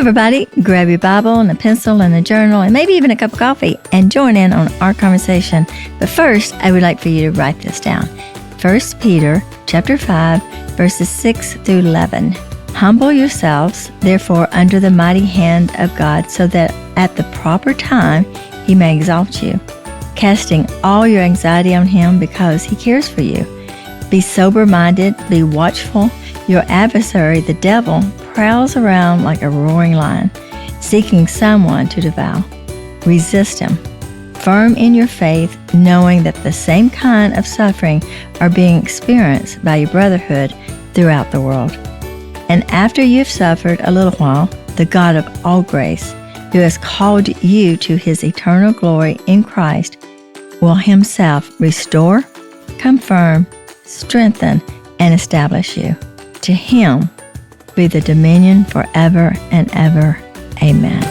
everybody, grab your Bible and a pencil and a journal and maybe even a cup of coffee and join in on our conversation. But first, I would like for you to write this down. 1 Peter chapter 5, verses 6 through 11. Humble yourselves, therefore, under the mighty hand of God, so that at the proper time He may exalt you, casting all your anxiety on Him because He cares for you. Be sober-minded, be watchful. Your adversary, the devil, prowls around like a roaring lion, seeking someone to devour. Resist him, firm in your faith, knowing that the same kind of suffering are being experienced by your brotherhood throughout the world. And after you've suffered a little while, the God of all grace, who has called you to His eternal glory in Christ, will Himself restore, confirm, strengthen, and establish you. To Him be the dominion forever and ever. Amen.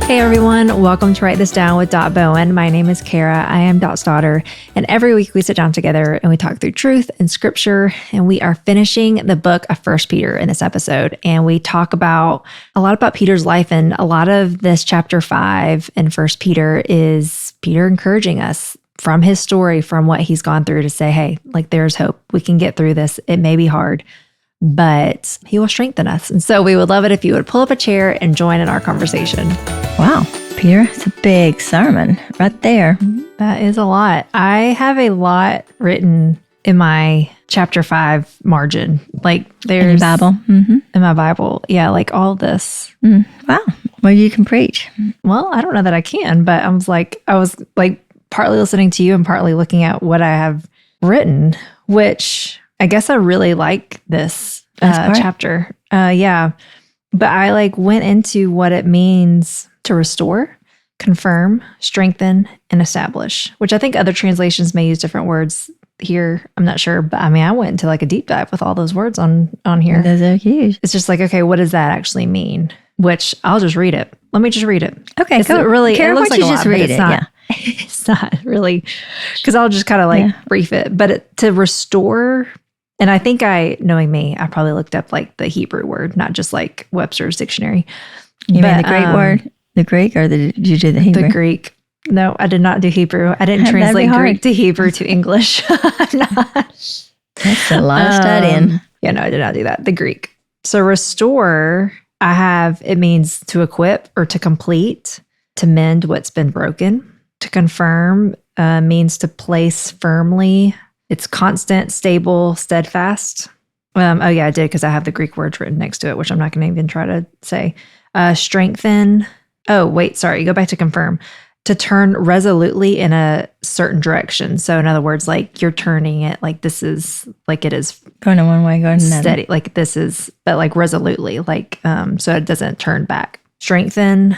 Hey everyone, welcome to Write This Down with Dot Bowen. My name is Cara. I am Dot's daughter, and every week we sit down together and we talk through truth and scripture, and we are finishing the book of 1 Peter in this episode, and we talk about a lot about Peter's life, and a lot of this chapter 5 in 1 Peter is Peter encouraging us from his story, from what he's gone through, to say, hey, like there's hope. We can get through this. It may be hard, but He will strengthen us. And so we would love it if you would pull up a chair and join in our conversation. Wow, Peter, it's a big sermon right there. That is a lot. I have a lot written in my chapter 5 margin. Like there's In your Bible? Mm-hmm. In my Bible. Yeah, like all this. Wow, well, you can preach. Well, I don't know that I can, but I was like partly listening to you and partly looking at what I have written, which I guess I really like this chapter. Yeah. But I went into what it means to restore, confirm, strengthen, and establish, which I think other translations may use different words here. I'm not sure. But I went into a deep dive with all those words on here. Those are huge. It's just okay, what does that actually mean? Which I'll just read it. Let me just read it. Okay, it's go. Really, Cara, it looks why like don't a you lot, just read but it's it? not. Yeah. It's not really, because I'll just kind of brief it. But to restore, and I think knowing me, I probably looked up the Hebrew word, not just Webster's dictionary. You mean the Greek word? The Greek, or did you do the Hebrew? The Greek. No, I did not do Hebrew. I didn't translate Greek to Hebrew to English. I'm not. That's a lot of studying. Yeah, no, I did not do that. The Greek. So restore, it means to equip or to complete, to mend what's been broken. To confirm means to place firmly. It's constant, stable, steadfast. Oh yeah, I did, because I have the Greek words written next to it, which I'm not going to even try to say. Strengthen. Oh, wait, sorry. Go back to confirm. To turn resolutely in a certain direction. So in other words, you're turning it this is it is going in one way, going another. Steady, this is, but resolutely, so it doesn't turn back. Strengthen.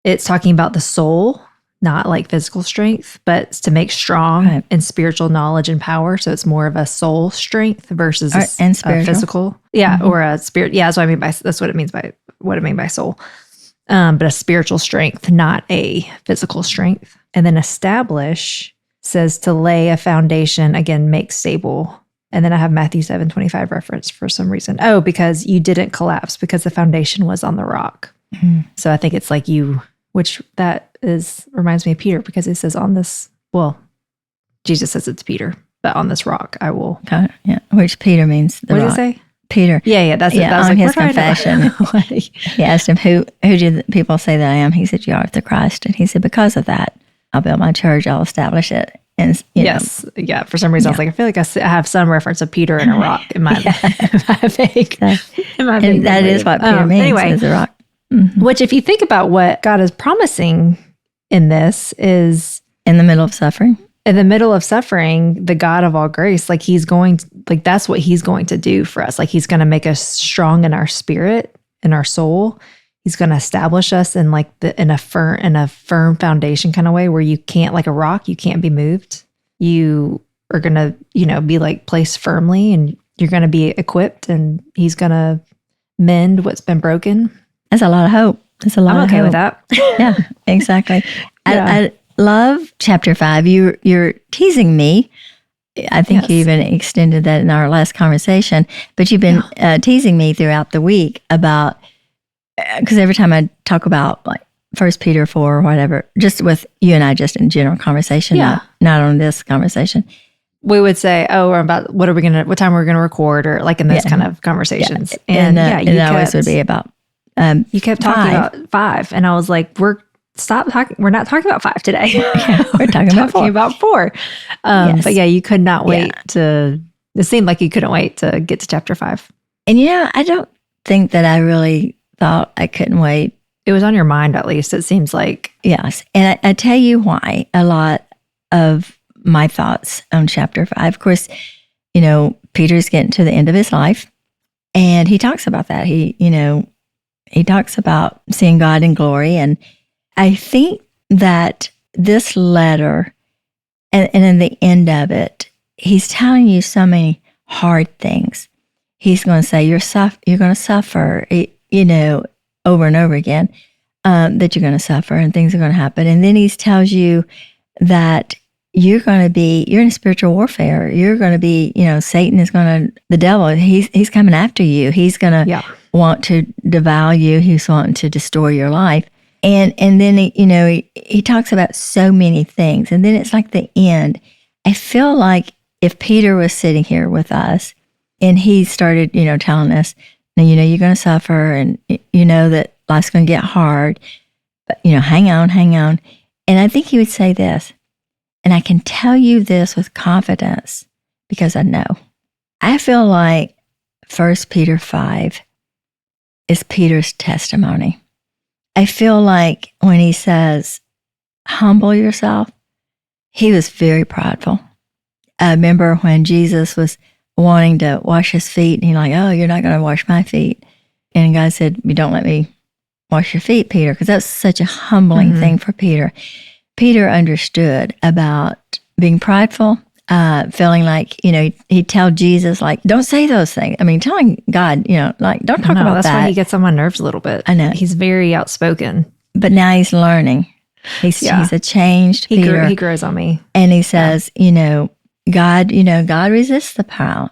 It's talking about the soul, not physical strength, but it's to make strong in spiritual knowledge and power. So it's more of a soul strength versus a physical. Yeah. Mm-hmm. Or a spirit. Yeah. That's what it means by what I mean by soul. But a spiritual strength, not a physical strength. And then establish says to lay a foundation, again, make stable. And then I have Matthew 7:25 reference for some reason. Oh, because you didn't collapse because the foundation was on the rock. Mm-hmm. So I think it's which that reminds me of Peter, because it says on this, Jesus says it's Peter, but on this rock I will. Yeah, which Peter means the rock. What did it say? Peter. Yeah, that's it. That was on his confession. He asked him, who do the people say that I am? He said, you are the Christ. And he said, because of that, I'll build my church, I'll establish it. And yes. Yeah. For some reason, I was I feel like I have some reference of Peter and a rock in my, vague. And that is what Peter means, anyway, is a rock. Mm-hmm. Which, if you think about what God is promising in this, is in the middle of suffering. In the middle of suffering, the God of all grace, He's going to, that's what He's going to do for us. He's going to make us strong in our spirit, in our soul. He's going to establish us in in a firm foundation kind of way, where you can't, like a rock, you can't be moved. You are going to, be placed firmly, and you're going to be equipped, and He's going to mend what's been broken. That's a lot of hope. That's a lot of hope. I'm okay with that. Yeah, exactly. I love chapter 5. You're teasing me I think you even extended that in our last conversation. But you've been teasing me throughout the week about, because every time I talk about like 1 Peter 4 or whatever, just with you and I, just in general conversation, not on this conversation, we would say, "Oh, we're about what time we're gonna record," or like in those kind of conversations. And it always would be about. You kept talking about 5, and I was like, "Stop talking. We're not talking about 5 today. We're talking about 4." But you could not wait to. It seemed like you couldn't wait to get to chapter 5. And I don't think that I really thought I couldn't wait. It was on your mind, at least. It seems like. Yes, and I tell you why. A lot of my thoughts on chapter 5. Of course, Peter's getting to the end of his life, and he talks about that. He talks about seeing God in glory. And I think that this letter, and in the end of it, he's telling you so many hard things. He's going to say, you're going to suffer, over and over again, that you're going to suffer and things are going to happen. And then he tells you that you're in spiritual warfare. You're going to be, Satan is the devil, he's coming after you. He's going to want to devour you. He's wanting to destroy your life. And then, he talks about so many things. And then it's like the end. I feel like if Peter was sitting here with us and he started, telling us, now, you're going to suffer and that life's going to get hard, but, hang on. And I think he would say this, and I can tell you this with confidence because I know. I feel like 1 Peter 5 is Peter's testimony. I feel like when he says, humble yourself, he was very prideful. I remember when Jesus was wanting to wash his feet, and he's like, oh, you're not going to wash my feet. And God said, you don't let me wash your feet, Peter, because that's such a humbling thing for Peter. Peter understood about being prideful, feeling like, he'd tell Jesus, like, don't say those things. I mean, telling God, like, don't talk about that's that. why he gets on my nerves a little bit. I know. He's very outspoken. But now he's learning. He's a changed Peter. He grows on me. And he says, God resists the proud.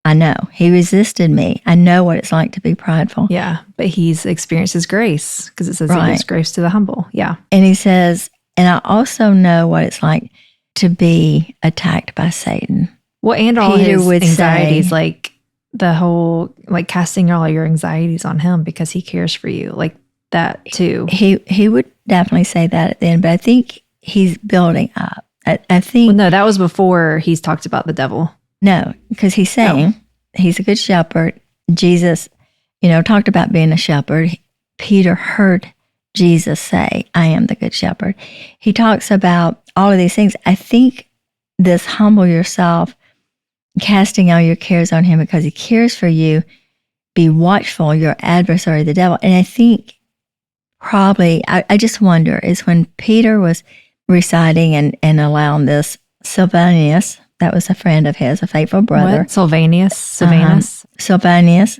I know. He resisted me. I know what it's like to be prideful. Yeah, but he's experienced his grace because it says he gives grace to the humble. Yeah. And he says, and I also know what it's like to be attacked by Satan. Well, and all his anxieties, like the whole, like casting all your anxieties on him because he cares for you, like that too. He would definitely say that at the end, but I think he's building up. I think. Well, no, that was before he's talked about the devil. No, because he's saying he's a good shepherd. Jesus, talked about being a shepherd. Peter heard Jesus say, I am the good shepherd. He talks about all of these things. I think this humble yourself, casting all your cares on him because he cares for you, be watchful, your adversary, the devil. And I think probably, I just wonder, is when Peter was reciting and allowing this Silvanus, that was a friend of his, a faithful brother. What? Silvanus? Silvanus.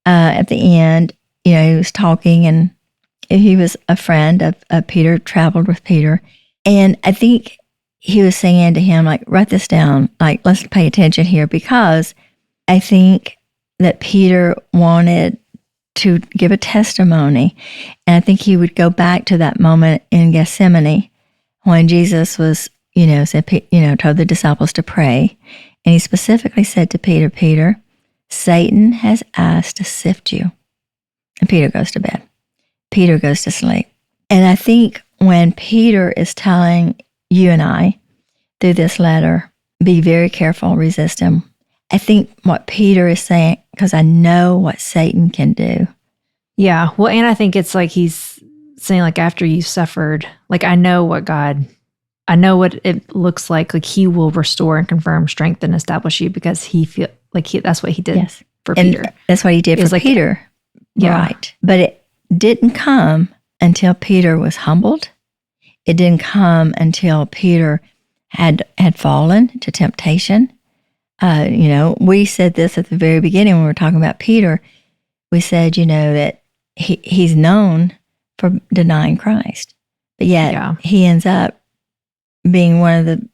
At the end, he was talking and he was a friend of Peter, traveled with Peter. And I think he was saying to him, like, write this down, like, let's pay attention here, because I think that Peter wanted to give a testimony. And I think he would go back to that moment in Gethsemane when Jesus was, said, told the disciples to pray. And he specifically said to Peter, Peter, Satan has asked to sift you. And Peter goes to bed. Peter goes to sleep. And I think when Peter is telling you and I through this letter, be very careful, resist him. I think what Peter is saying, because I know what Satan can do. Yeah. Well, and I think it's like he's saying, like, after you suffered, like, I know what it looks like he will restore and confirm, strength, and establish you, because that's what he did for Peter. That's what he did for Peter. Yeah. Right. But it didn't come until Peter was humbled. It didn't come until Peter had fallen to temptation. We said this at the very beginning when we were talking about Peter. We said, that he's known for denying Christ. But yet he ends up being one of the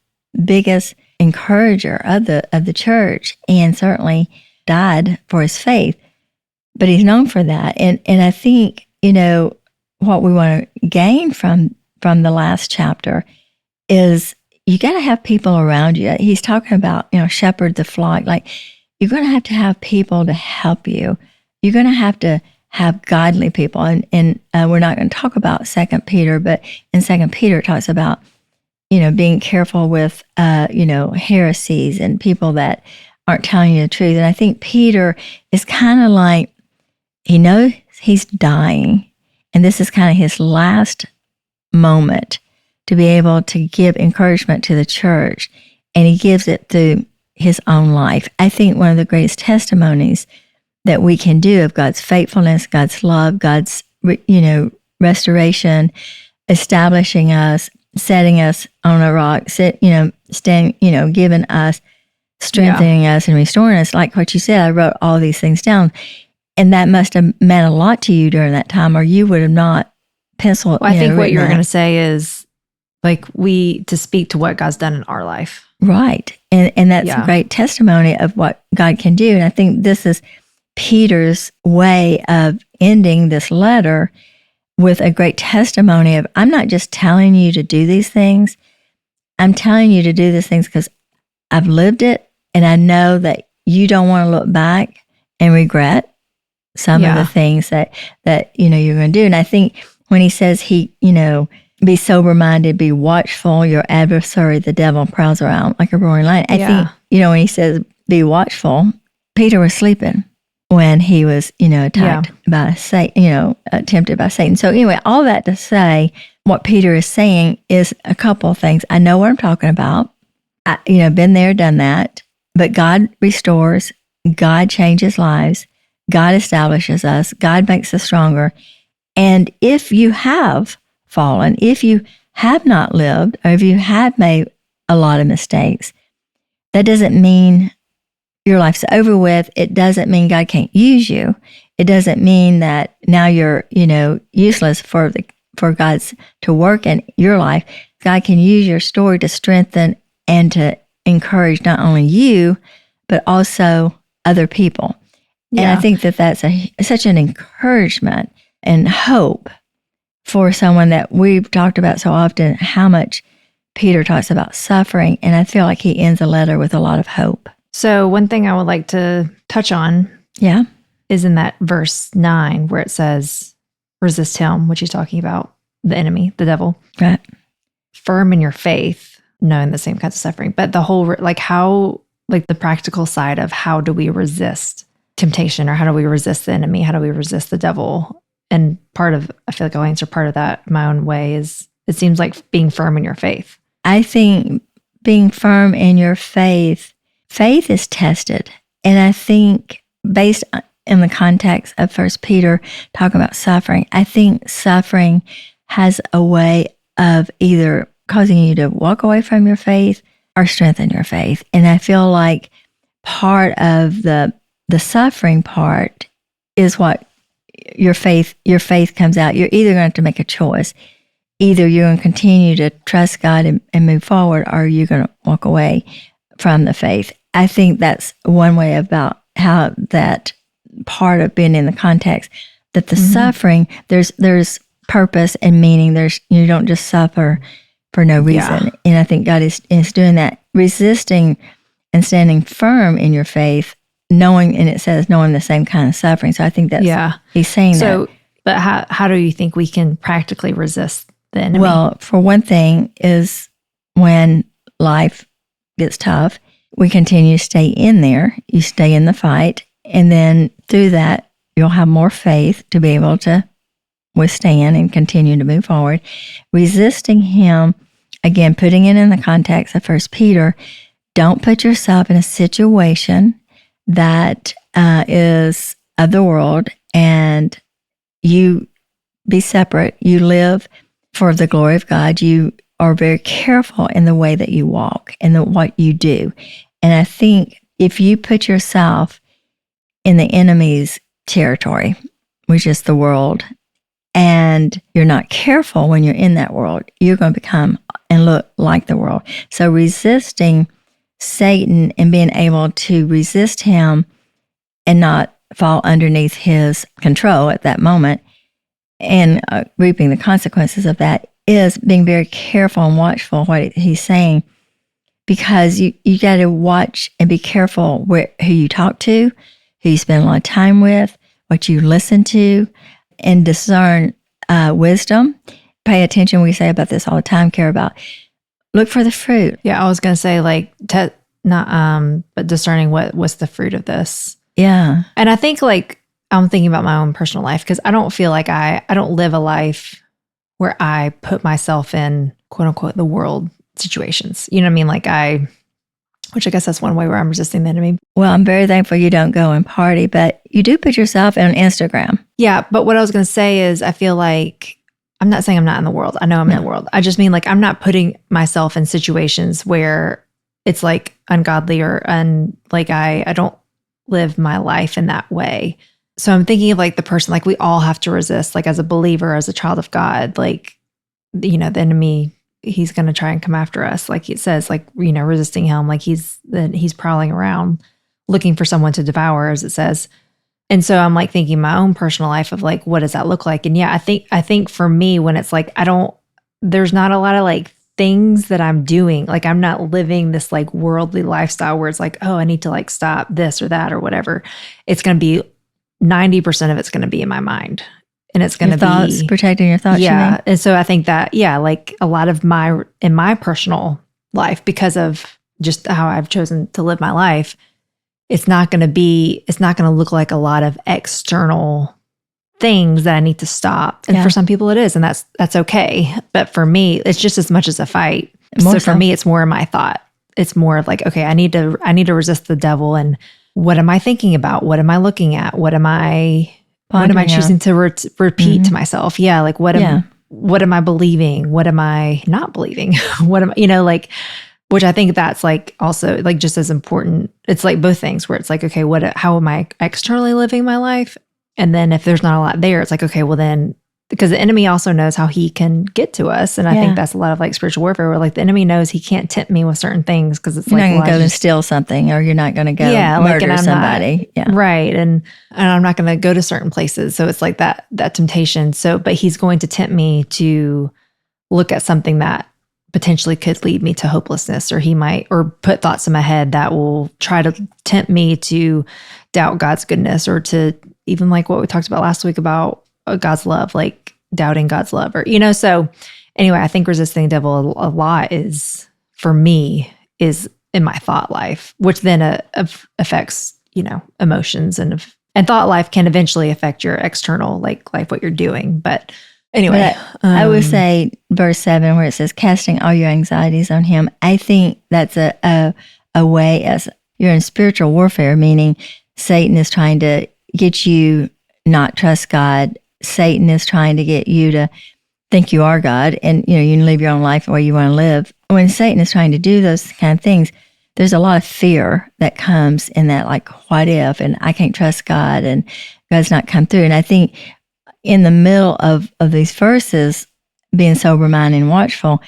biggest encourager of the church, and certainly died for his faith. But he's known for that. And I think, what we want to gain from the last chapter is you got to have people around you. He's talking about, shepherd the flock. Like, you're going to have people to help you. You're going to have godly people. And we're not going to talk about 2 Peter, but in 2 Peter it talks about, being careful with, heresies and people that aren't telling you the truth. And I think Peter is kind of like, he knows he's dying, and this is kind of his last moment to be able to give encouragement to the church, and he gives it through his own life. I think one of the greatest testimonies that we can do of God's faithfulness, God's love, God's, restoration, establishing us, setting us on a rock, giving us, strengthening us and restoring us. Like what you said, I wrote all these things down. And that must have meant a lot to you during that time, or you would have not penciled. Well, I think what you were going to say is to speak to what God's done in our life. Right. And that's a great testimony of what God can do. And I think this is Peter's way of ending this letter with a great testimony of, I'm not just telling you to do these things. I'm telling you to do these things because I've lived it, and I know that you don't want to look back and regret some of the things that you're going to do. And I think when he says be sober-minded, be watchful, your adversary, the devil, prowls around like a roaring lion. I think, when he says be watchful, Peter was sleeping when he was, attacked by Satan, tempted by Satan. So anyway, all that to say, what Peter is saying is a couple of things. I know what I'm talking about. Been there, done that. But God restores. God changes lives. God establishes us. God makes us stronger. And if you have fallen, if you have not lived, or if you have made a lot of mistakes, that doesn't mean your life's over with. It doesn't mean God can't use you. It doesn't mean that now you're, useless for God's to work in your life. God can use your story to strengthen and to encourage not only you, but also other people. And I think that that's such an encouragement and hope for someone that we've talked about so often, how much Peter talks about suffering. And I feel like he ends the letter with a lot of hope. So one thing I would like to touch on is in that verse 9 where it says, resist him, which he's talking about the enemy, the devil. Right. Firm in your faith, knowing the same kinds of suffering. But the whole, the practical side of how do we resist temptation, or how do we resist the enemy? How do we resist the devil? And I feel like I'll answer part of that my own way is, it seems like being firm in your faith. I think being firm in your faith is tested. And I think based in the context of 1 Peter talking about suffering, I think suffering has a way of either causing you to walk away from your faith or strengthen your faith. And I feel like part of the suffering part is what your faith comes out. You're either going to have to make a choice. Either you're going to continue to trust God and move forward, or you're going to walk away from the faith. I think that's one way about how that part of being in the context, that the suffering, there's purpose and meaning. You don't just suffer for no reason. Yeah. And I think God is doing that, resisting and standing firm in your faith, knowing the same kind of suffering. So I think that's, he's saying that. But how do you think we can practically resist the enemy? Well, for one thing is when life gets tough, we continue to stay in there. You stay in the fight. And then through that, you'll have more faith to be able to withstand and continue to move forward. Resisting him, again, putting it in the context of 1 Peter, don't put yourself in a situation that is of the world, and you be separate. You live for the glory of God. You are very careful in the way that you walk and what you do. And I think if you put yourself in the enemy's territory, which is the world, and you're not careful when you're in that world, you're going to become and look like the world. So resisting Satan and being able to resist him and not fall underneath his control at that moment and reaping the consequences of that is being very careful and watchful what he's saying, because you got to watch and be careful who you talk to, who you spend a lot of time with, what you listen to, and discern wisdom. Pay attention. We say about this all the time, care about. Look for the fruit. Yeah, I was going to say like, but discerning what's the fruit of this. Yeah. And I think like, I'm thinking about my own personal life because I don't feel like I don't live a life where I put myself in quote unquote the world situations. You know what I mean? Like which I guess that's one way where I'm resisting the enemy. Well, I'm very thankful you don't go and party, but you do put yourself on Instagram. Yeah. But what I was going to say is I feel like, I'm not saying I'm not in the world. I know I'm in the world. I just mean like, I'm not putting myself in situations where it's like ungodly or like I don't live my life in that way. So I'm thinking of like the person, like we all have to resist, like as a believer, as a child of God, like, the enemy, he's going to try and come after us. Like it says, like, resisting him, like he's prowling around looking for someone to devour, as it says. And so I'm like thinking my own personal life of like, what does that look like? And yeah, I think for me, when it's like, there's not a lot of like things that I'm doing. Like I'm not living this like worldly lifestyle where it's like, oh, I need to like stop this or that or whatever. It's going to be 90% of it's going to be in my mind, and it's going to be protecting your thoughts. Yeah. And so I think that, like a lot of in my personal life, because of just how I've chosen to live my life, it's not going to look like a lot of external things that I need to stop. And for some people it is, and that's okay. But for me, it's just as much as a fight. So for me, it's more in my thought. It's more of like, okay, I need to resist the devil. And what am I thinking about? What am I looking at? What am I choosing to repeat to myself? Yeah. Like what am I believing? What am I not believing? What am like, which I think that's like also like just as important. It's like both things where it's like, okay, how am I externally living my life? And then if there's not a lot there, it's like, okay, well then, because the enemy also knows how he can get to us. And I think that's a lot of like spiritual warfare where like the enemy knows he can't tempt me with certain things because it's you're like, not going to go and steal something, or you're not going to go murder somebody. Right. And I'm not going to go to certain places. So it's like that temptation. So, but he's going to tempt me to look at something that potentially could lead me to hopelessness, or put thoughts in my head that will try to tempt me to doubt God's goodness, or to even like what we talked about last week about God's love, like doubting God's love, or, so anyway, I think resisting the devil a lot for me is in my thought life, which then affects, emotions and thought life can eventually affect your external, like life, what you're doing. But anyway, I would say verse 7, where it says, casting all your anxieties on him. I think that's a way, as you're in spiritual warfare, meaning Satan is trying to get you not trust God. Satan is trying to get you to think you are God, and you can live your own life the way you want to live. When Satan is trying to do those kind of things, there's a lot of fear that comes in that, like, what if, and I can't trust God, and God's not come through. And I think in the middle of these verses, being sober-minded and watchful,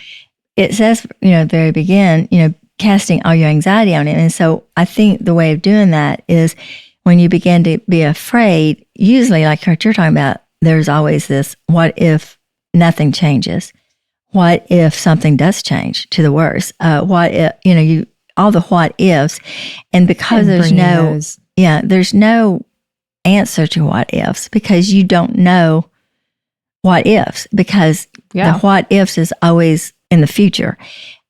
it says, at the very beginning, casting all your anxiety on him. And so I think the way of doing that is when you begin to be afraid, usually like what you're talking about, there's always this, what if nothing changes? What if something does change to the worse? What if, all the what ifs. And because there's no answer to what ifs, because you don't know what ifs, because the what ifs is always in the future.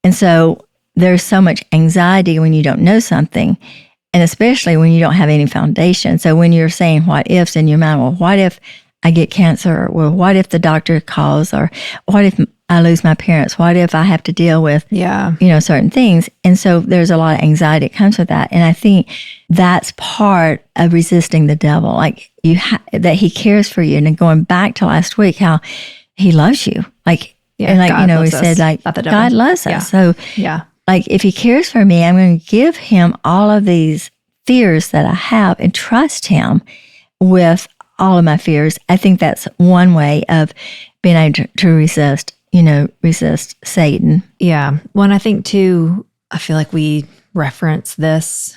And so there's so much anxiety when you don't know something, and especially when you don't have any foundation. So when you're saying what ifs in your mind, well, what if I get cancer? Well, what if the doctor calls? Or what if I lose my parents? What if I have to deal with, certain things? And so there's a lot of anxiety that comes with that. And I think that's part of resisting the devil. Like that he cares for you. And then going back to last week, how he loves you. Like, and like, we said, like, God loves us. So like, if he cares for me, I'm going to give him all of these fears that I have and trust him with all of my fears. I think that's one way of being able to resist Satan. Yeah. Well, and I think too, I feel like we reference this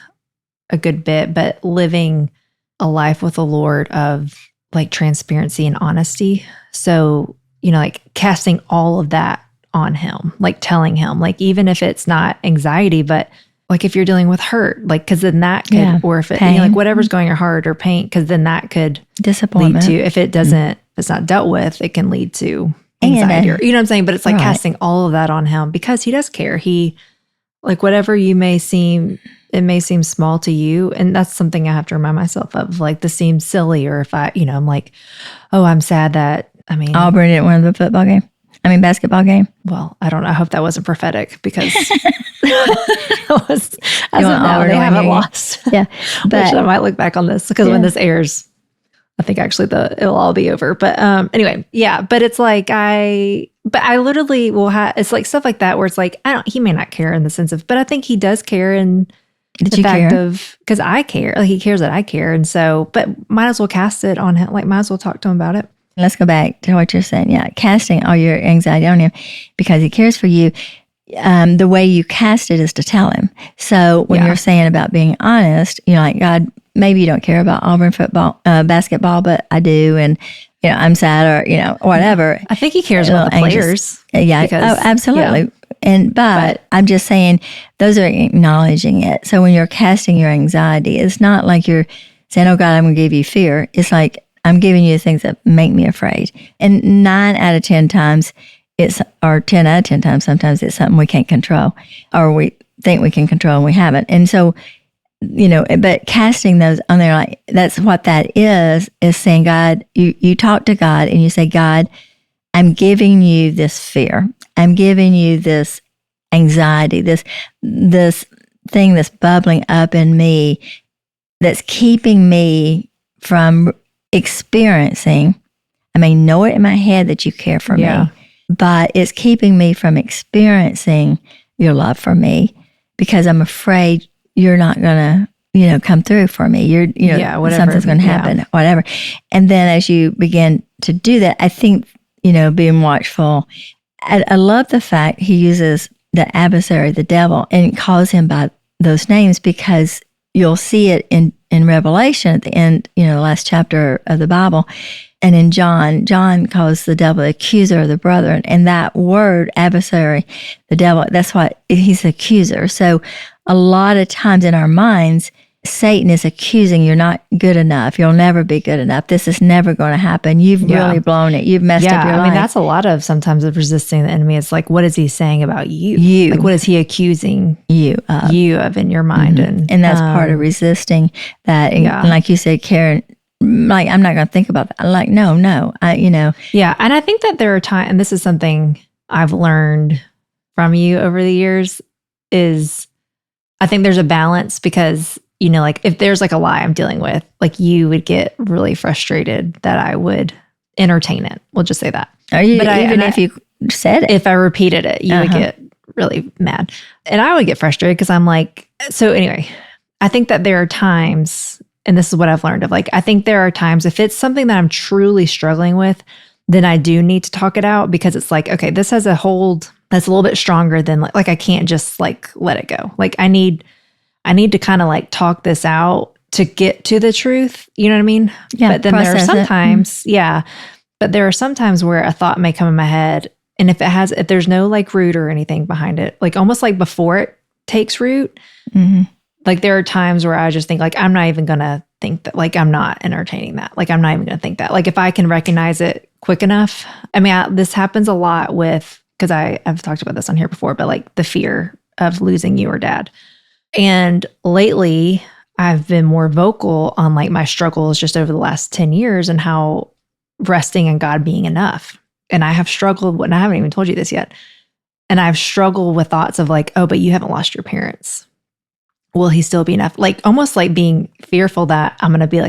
a good bit, but living a life with the Lord of like transparency and honesty. So, like casting all of that on him, like telling him, like, even if it's not anxiety, but like if you're dealing with hurt, like, cause then that could, or if it, like whatever's going your heart or pain, cause then that could lead to, if it doesn't, if it's not dealt with, it can lead to anxiety, or, you know what I'm saying? But it's like casting all of that on him because he does care. He, like, whatever you may seem, it may seem small to you. And that's something I have to remind myself of. Like, this seems silly. Or if I, I'm like, oh, I'm sad that, Auburn didn't win the basketball game. Well, I don't know. I hope that wasn't prophetic because as of now, they haven't lost. Yeah. But which I might look back on this because when this airs, I think actually it'll all be over. But anyway, yeah. But it's like I literally will have, it's like stuff like that where it's like, he may not care in the sense of, but I think he does care in the fact of, because I care. Like, he cares that I care. And so, but might as well cast it on him. Like, might as well talk to him about it. Let's go back to what you're saying. Yeah, casting all your anxiety on him because he cares for you. The way you cast it is to tell him. So when you're saying about being honest, like, God, maybe you don't care about Auburn basketball, but I do. And, I'm sad or, whatever. I think he cares about the players. Yeah. Absolutely. Yeah. But I'm just saying those are acknowledging it. So when you're casting your anxiety, it's not like you're saying, oh God, I'm going to give you fear. It's like, I'm giving you things that make me afraid. And 9 out of 10 times, or 10 out of 10 times, sometimes it's something we can't control, or we think we can control and we haven't. And so, but casting those on there, like, that's what that is saying, God, you talk to God and you say, God, I'm giving you this fear. I'm giving you this anxiety, this thing that's bubbling up in me that's keeping me from experiencing. I may know it in my head that you care for me, but it's keeping me from experiencing your love for me because I'm afraid you're not going to, come through for me. Something's going to happen, whatever. And then as you begin to do that, I think, being watchful, I love the fact he uses the adversary, the devil, and calls him by those names because you'll see it in Revelation at the end, the last chapter of the Bible. And in John calls the devil the accuser of the brethren. And that word, adversary, the devil, that's what he's the accuser. So a lot of times in our minds, Satan is accusing you're not good enough. You'll never be good enough. This is never going to happen. You've really blown it. You've messed up your life. That's a lot of sometimes of resisting the enemy. It's like, what is he saying about you? Like, what is he accusing you of in your mind? Mm-hmm. And that's part of resisting that. And like you said, Karen, like, I'm not going to think about that. Like, no, Yeah. And I think that there are times, and this is something I've learned from you over the years, is I think there's a balance because, like, if there's like a lie I'm dealing with, like, you would get really frustrated that I would entertain it. We'll just say that. But if you said it. If I repeated it, you would get really mad. And I would get frustrated because I'm like, so anyway, I think that there are times, and this is what I've learned of, like, I think there are times if it's something that I'm truly struggling with, then I do need to talk it out because it's like, okay, this has a hold that's a little bit stronger than like I can't just like let it go. Like, I need to kind of like talk this out to get to the truth. You know what I mean? Yeah. But then there are sometimes, but there are sometimes where a thought may come in my head. And if there's no like root or anything behind it, like almost like before it takes root, like there are times where I just think like, I'm not even going to think that, like, I'm not entertaining that. Like, I'm not even going to think that. Like, if I can recognize it quick enough. I mean, this happens a lot with, because I've talked about this on here before, but like the fear of losing you or dad. And lately, I've been more vocal on like my struggles just over the last 10 years and how resting in God being enough. And I have struggled, and I haven't even told you this yet. And I've struggled with thoughts of like, oh, but you haven't lost your parents. Will he still be enough? Like, almost like being fearful that I'm going to be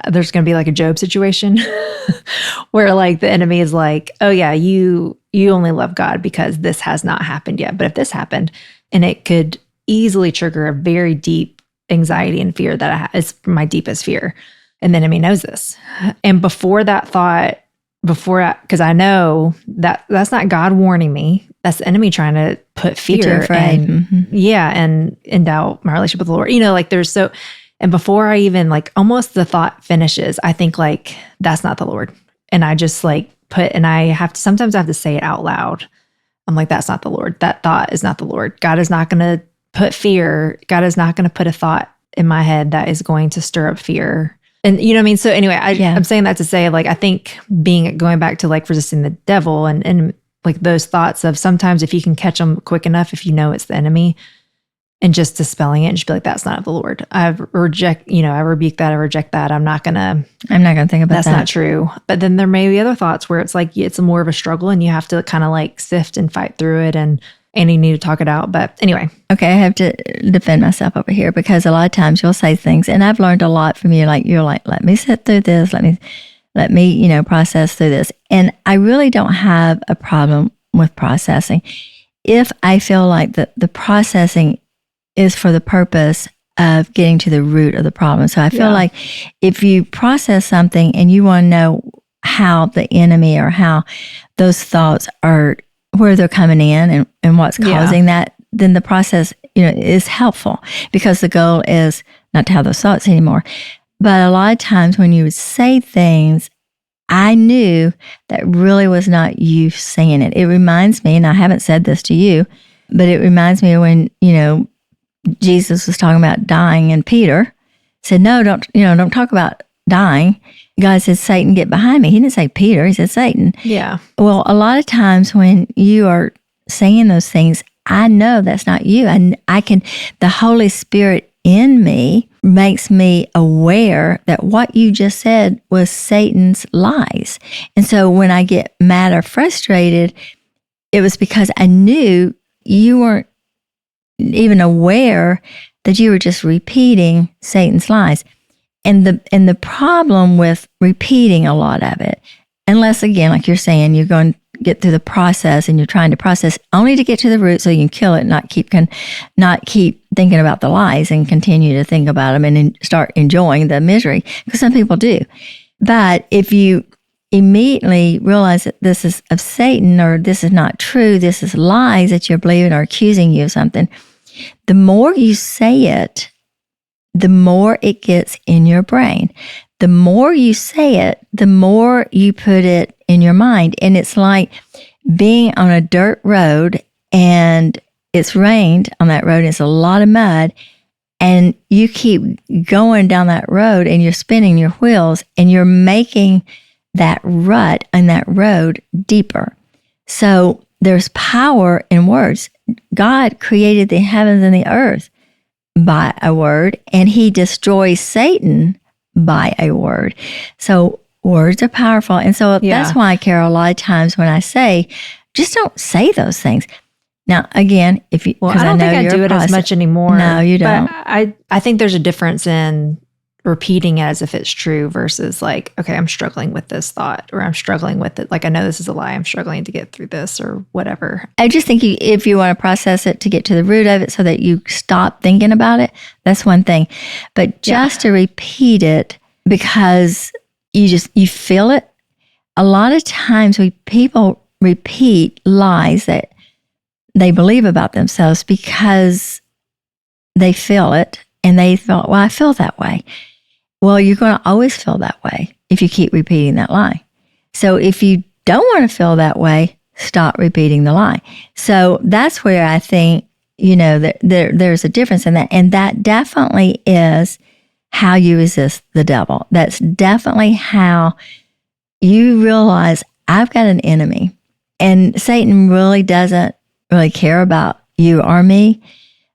there's going to be like a Job situation where like the enemy is like, oh yeah, you only love God because this has not happened yet. But if this happened, and it could easily trigger a very deep anxiety and fear that is my deepest fear. And the enemy knows this. And before that thought because I know that that's not God warning me. That's the enemy trying to put fear and and doubt my relationship with the Lord. Like and before I even almost the thought finishes, I think that's not the Lord. And I just sometimes I have to say it out loud. I'm like, that's not the Lord. That thought is not the Lord. God is not going to put fear. God is not going to put a thought in my head that is going to stir up fear. And you know what I mean? So anyway, I'm saying that to say, I think going back to resisting the devil and those thoughts of sometimes if you can catch them quick enough, if you know it's the enemy, and just dispelling it and just be like, that's not of the Lord. I rebuke that. I reject that. I'm not going to think about that. That's not true. But then there may be other thoughts where it's it's more of a struggle and you have to kind of sift and fight through it and you need to talk it out. But anyway. Okay, I have to defend myself over here because a lot of times you'll say things, and I've learned a lot from you. You're like, let me sit through this. Let me, process through this. And I really don't have a problem with processing. If I feel like the processing is for the purpose of getting to the root of the problem. So I feel like if you process something and you want to know how the enemy or how those thoughts are, where they're coming in and what's causing that, then the process, is helpful because the goal is not to have those thoughts anymore. But a lot of times when you would say things, I knew that really was not you saying it. It reminds me, and I haven't said this to you, but it reminds me of when, Jesus was talking about dying, and Peter said, "No, don't talk about dying." God said, "Satan, get behind me." He didn't say Peter; he said Satan. Yeah. Well, a lot of times when you are saying those things, I know that's not you, and the Holy Spirit in me makes me aware that what you just said was Satan's lies. And so when I get mad or frustrated, it was because I knew you weren't even aware that you were just repeating Satan's lies. And the problem with repeating a lot of it, unless again, like you're saying, you're going to get through the process and you're trying to process only to get to the root so you can kill it, not keep thinking about the lies and continue to think about them and start enjoying the misery, because some people do. But if you immediately realize that this is of Satan, or this is not true, this is lies that you're believing or accusing you of something, the more you say it, the more it gets in your brain. The more you say it, the more you put it in your mind. And it's like being on a dirt road and it's rained on that road and it's a lot of mud, and you keep going down that road and you're spinning your wheels and you're making that rut on that road deeper. So there's power in words. God created the heavens and the earth by a word, and he destroys Satan by a word. So words are powerful. And so that's why, Cara, a lot of times when I say, just don't say those things. Now, again, if you, I don't think I do it as much anymore. No, you don't. But I think there's a difference in repeating it as if it's true versus okay, I'm struggling with this thought, or I'm struggling with it. I know this is a lie. I'm struggling to get through this or whatever. I just think if you want to process it to get to the root of it so that you stop thinking about it, that's one thing. But just to repeat it because you feel it. A lot of times people repeat lies that they believe about themselves because they feel it and they thought, well, I feel that way. Well, you're going to always feel that way if you keep repeating that lie. So if you don't want to feel that way, stop repeating the lie. So that's where I think, that there's a difference in that. And that definitely is how you resist the devil. That's definitely how you realize I've got an enemy. And Satan really doesn't really care about you or me,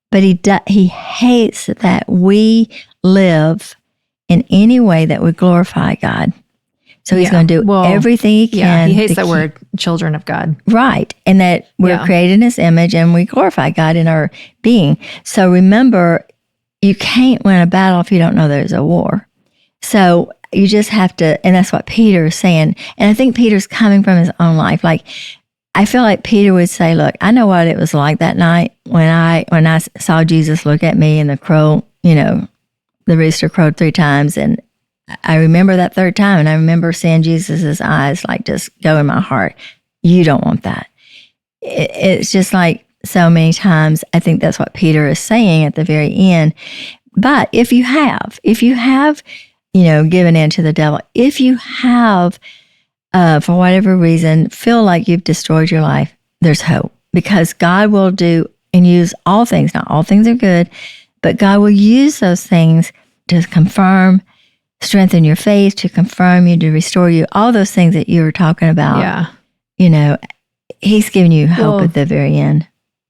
but he hates that we live in any way that would glorify God. So he's going to do everything he can. Yeah, he hates that word, children of God. Right. And that we're created in his image and we glorify God in our being. So remember, you can't win a battle if you don't know there's a war. So you just have to, and that's what Peter is saying. And I think Peter's coming from his own life. I feel like Peter would say, look, I know what it was like that night when I saw Jesus look at me and the rooster crowed 3 times, and I remember that third time, and I remember seeing Jesus's eyes like just go in my heart. You don't want that. It's just like so many times, I think that's what Peter is saying at the very end. But if you have, given in to the devil, if you have, for whatever reason, feel like you've destroyed your life, there's hope, because God will do and use all things. Not all things are good, but God will use those things to confirm, strengthen your faith, to confirm you, to restore you, all those things that you were talking about. Yeah. He's giving you hope at the very end.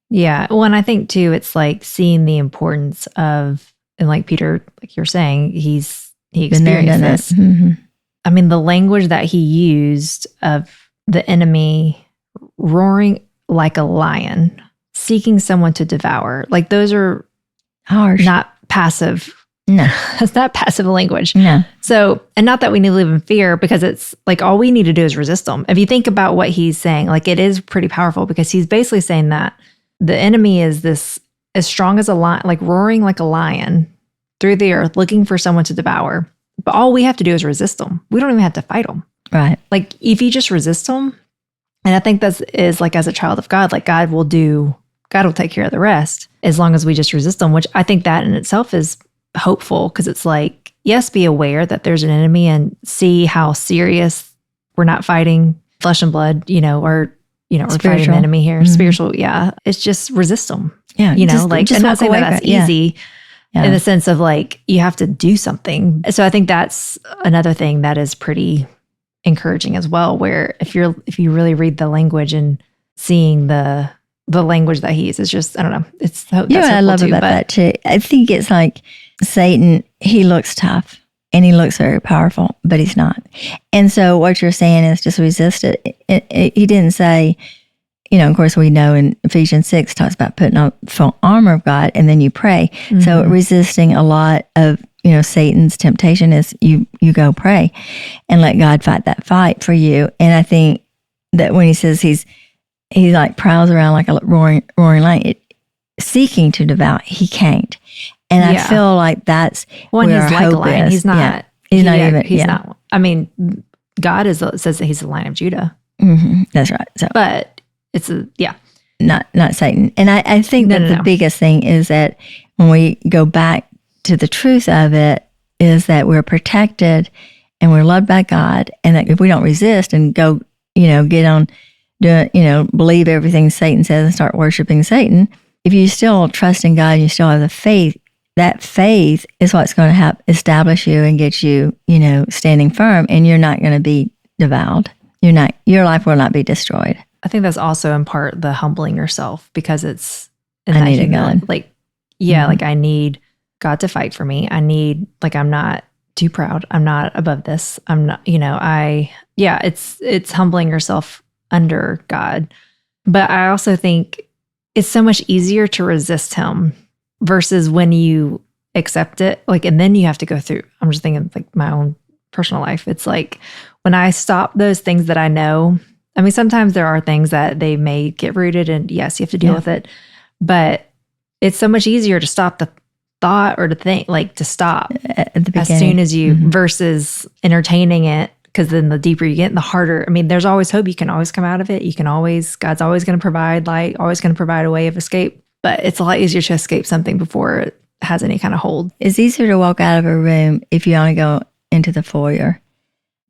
Yeah. Well, and I think too, it's like seeing the importance of, and like Peter, like you're saying, he experienced this. Mm-hmm. I mean, the language that he used of the enemy roaring like a lion, seeking someone to devour, like those are harsh, not passive. No, that's not passive language. No. So, and not that we need to live in fear, because it's like all we need to do is resist them. If you think about what he's saying, like it is pretty powerful, because he's basically saying that the enemy is this as strong as a lion, like roaring like a lion through the earth, looking for someone to devour. But all we have to do is resist them. We don't even have to fight them. Right. Like if you just resist them, and I think that is like as a child of God, like God will take care of the rest as long as we just resist them, which I think that in itself is hopeful, because it's like, yes, be aware that there's an enemy and see how serious we're not fighting flesh and blood, or we're fighting an enemy here. Mm-hmm. Spiritual, yeah. It's just resist them. Yeah. Just I'm not saying that that's easy in the sense of like, you have to do something. So I think that's another thing that is pretty encouraging as well, where if you really read the language and seeing the language that he uses, just, I don't know. That's I love about that too. I think it's like Satan, he looks tough and he looks very powerful, but he's not. And so what you're saying is just resist it. He didn't say, of course we know in Ephesians 6 talks about putting on full armor of God and then you pray. Mm-hmm. So resisting a lot of, Satan's temptation is you go pray and let God fight that fight for you. And I think that when he says he like prowls around like a roaring lion, seeking to devour, he can't. And I feel like that's where he's our like hope a lion. is. He's not. Yeah. He's not. Not. I mean, God says that he's the Lion of Judah. Mm-hmm. That's right. So, but it's not Satan. And I think that the biggest thing is that when we go back to the truth of it, is that we're protected and we're loved by God, and that if we don't resist and go, get on, believe everything Satan says and start worshiping Satan, if you still trust in God and you still have the faith, that faith is what's going to help establish you and get you, standing firm, and you're not going to be devoured. Your life will not be destroyed. I think that's also in part the humbling yourself, because it's I need a God. Like, like I need God to fight for me. I need, like, I'm not too proud. I'm not above this. I'm not, it's humbling yourself under God. But I also think it's so much easier to resist him versus when you accept it, like, and then you have to go through. I'm just thinking like my own personal life. It's like when I stop those things that I know, I mean, sometimes there are things that they may get rooted and yes, you have to deal with it, but it's so much easier to stop the thought or to think, like to stop at the beginning. As soon as you, versus entertaining it. Because then the deeper you get, the harder. I mean, there's always hope. You can always come out of it. God's always going to provide light, always going to provide a way of escape. But it's a lot easier to escape something before it has any kind of hold. It's easier to walk out of a room if you only go into the foyer.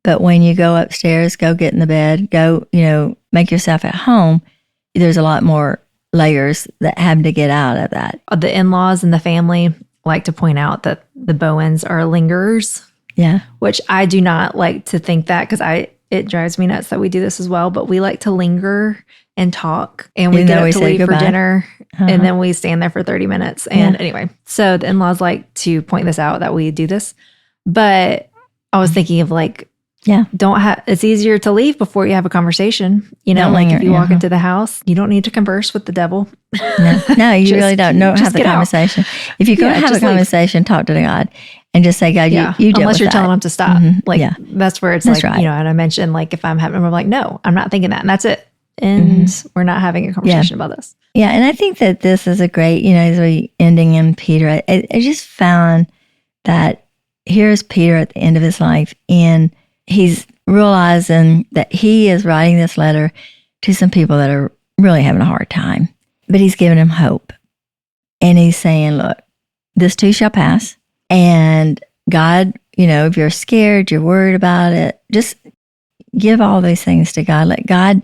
But when you go upstairs, go get in the bed, go, make yourself at home, there's a lot more layers that have to get out of that. The in-laws and the family like to point out that the Bowens are lingerers. Yeah. Which I do not like to think that, because it drives me nuts that we do this as well. But we like to linger and talk, and we get up to leave for dinner, and then we stand there for 30 minutes. And anyway, so the in-laws like to point this out that we do this. But I was thinking of like, it's easier to leave before you have a conversation. If you walk into the house, you don't need to converse with the devil. No, you really don't. No, have the conversation. If you go have a conversation, talk to God and just say, God, you deal unless you're with telling that. them to stop. That's where it's that's like, right. And I mentioned like, if I'm like, no, I'm not thinking that. And that's it. And we're not having a conversation about this. Yeah. And I think that this is a great, as we ending in Peter, I just found that here's Peter at the end of his life, and he's realizing that he is writing this letter to some people that are really having a hard time, but he's giving them hope. And he's saying, look, this too shall pass. And God, if you're scared, you're worried about it, just give all these things to God. Let God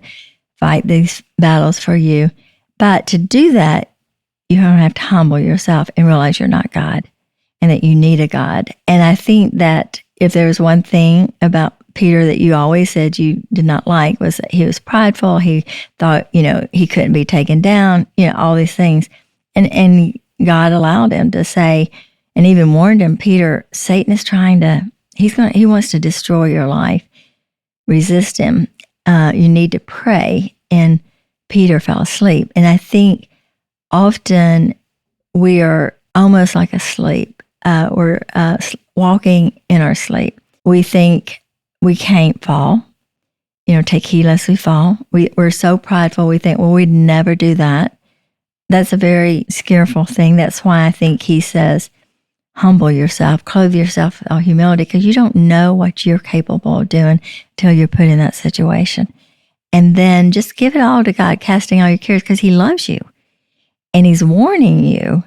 fight these battles for you. But to do that, you don't have to humble yourself and realize you're not God and that you need a God. And I think that if there was one thing about Peter that you always said you did not like, was that he was prideful. He thought, he couldn't be taken down, all these things. And God allowed him to say, and even warned him, Peter, Satan is he wants to destroy your life. Resist him. You need to pray. And Peter fell asleep. And I think often we are almost like asleep. We're walking in our sleep. We think we can't fall. Take heed lest we fall. We're so prideful. We think, well, we'd never do that. That's a very scareful thing. That's why I think he says, humble yourself, clothe yourself with all humility, because you don't know what you're capable of doing until you're put in that situation. And then just give it all to God, casting all your cares, because he loves you. And he's warning you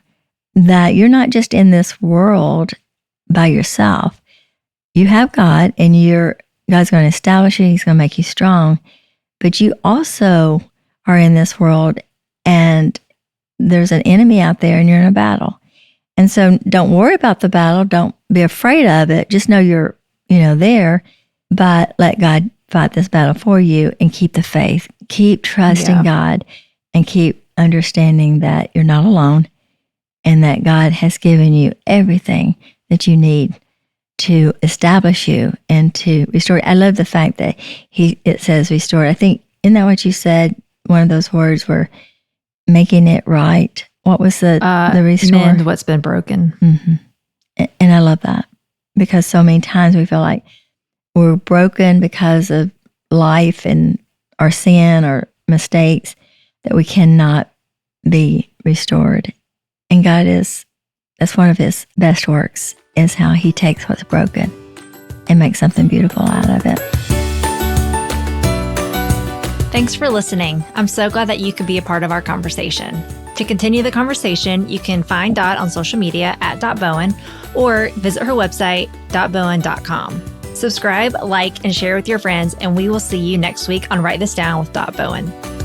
that you're not just in this world by yourself. You have God, and God's going to establish you. He's going to make you strong. But you also are in this world, and there's an enemy out there, and you're in a battle. And so don't worry about the battle. Don't be afraid of it. Just know you're, there. But let God fight this battle for you, and keep the faith. Keep trusting God, and keep understanding that you're not alone, and that God has given you everything that you need to establish you and to restore. I love the fact that it says restore. I think, isn't that what you said? One of those words were making it right. What was the restore? Mend what's been broken. Mm-hmm. And I love that, because so many times we feel like we're broken because of life and our sin or mistakes, that we cannot be restored. And God that's one of his best works, is how he takes what's broken and makes something beautiful out of it. Thanks for listening. I'm so glad that you could be a part of our conversation. To continue the conversation, you can find Dot on social media at .bowen, or visit her website, .bowen.com. Subscribe, like, and share with your friends, and we will see you next week on Write This Down with Bowen.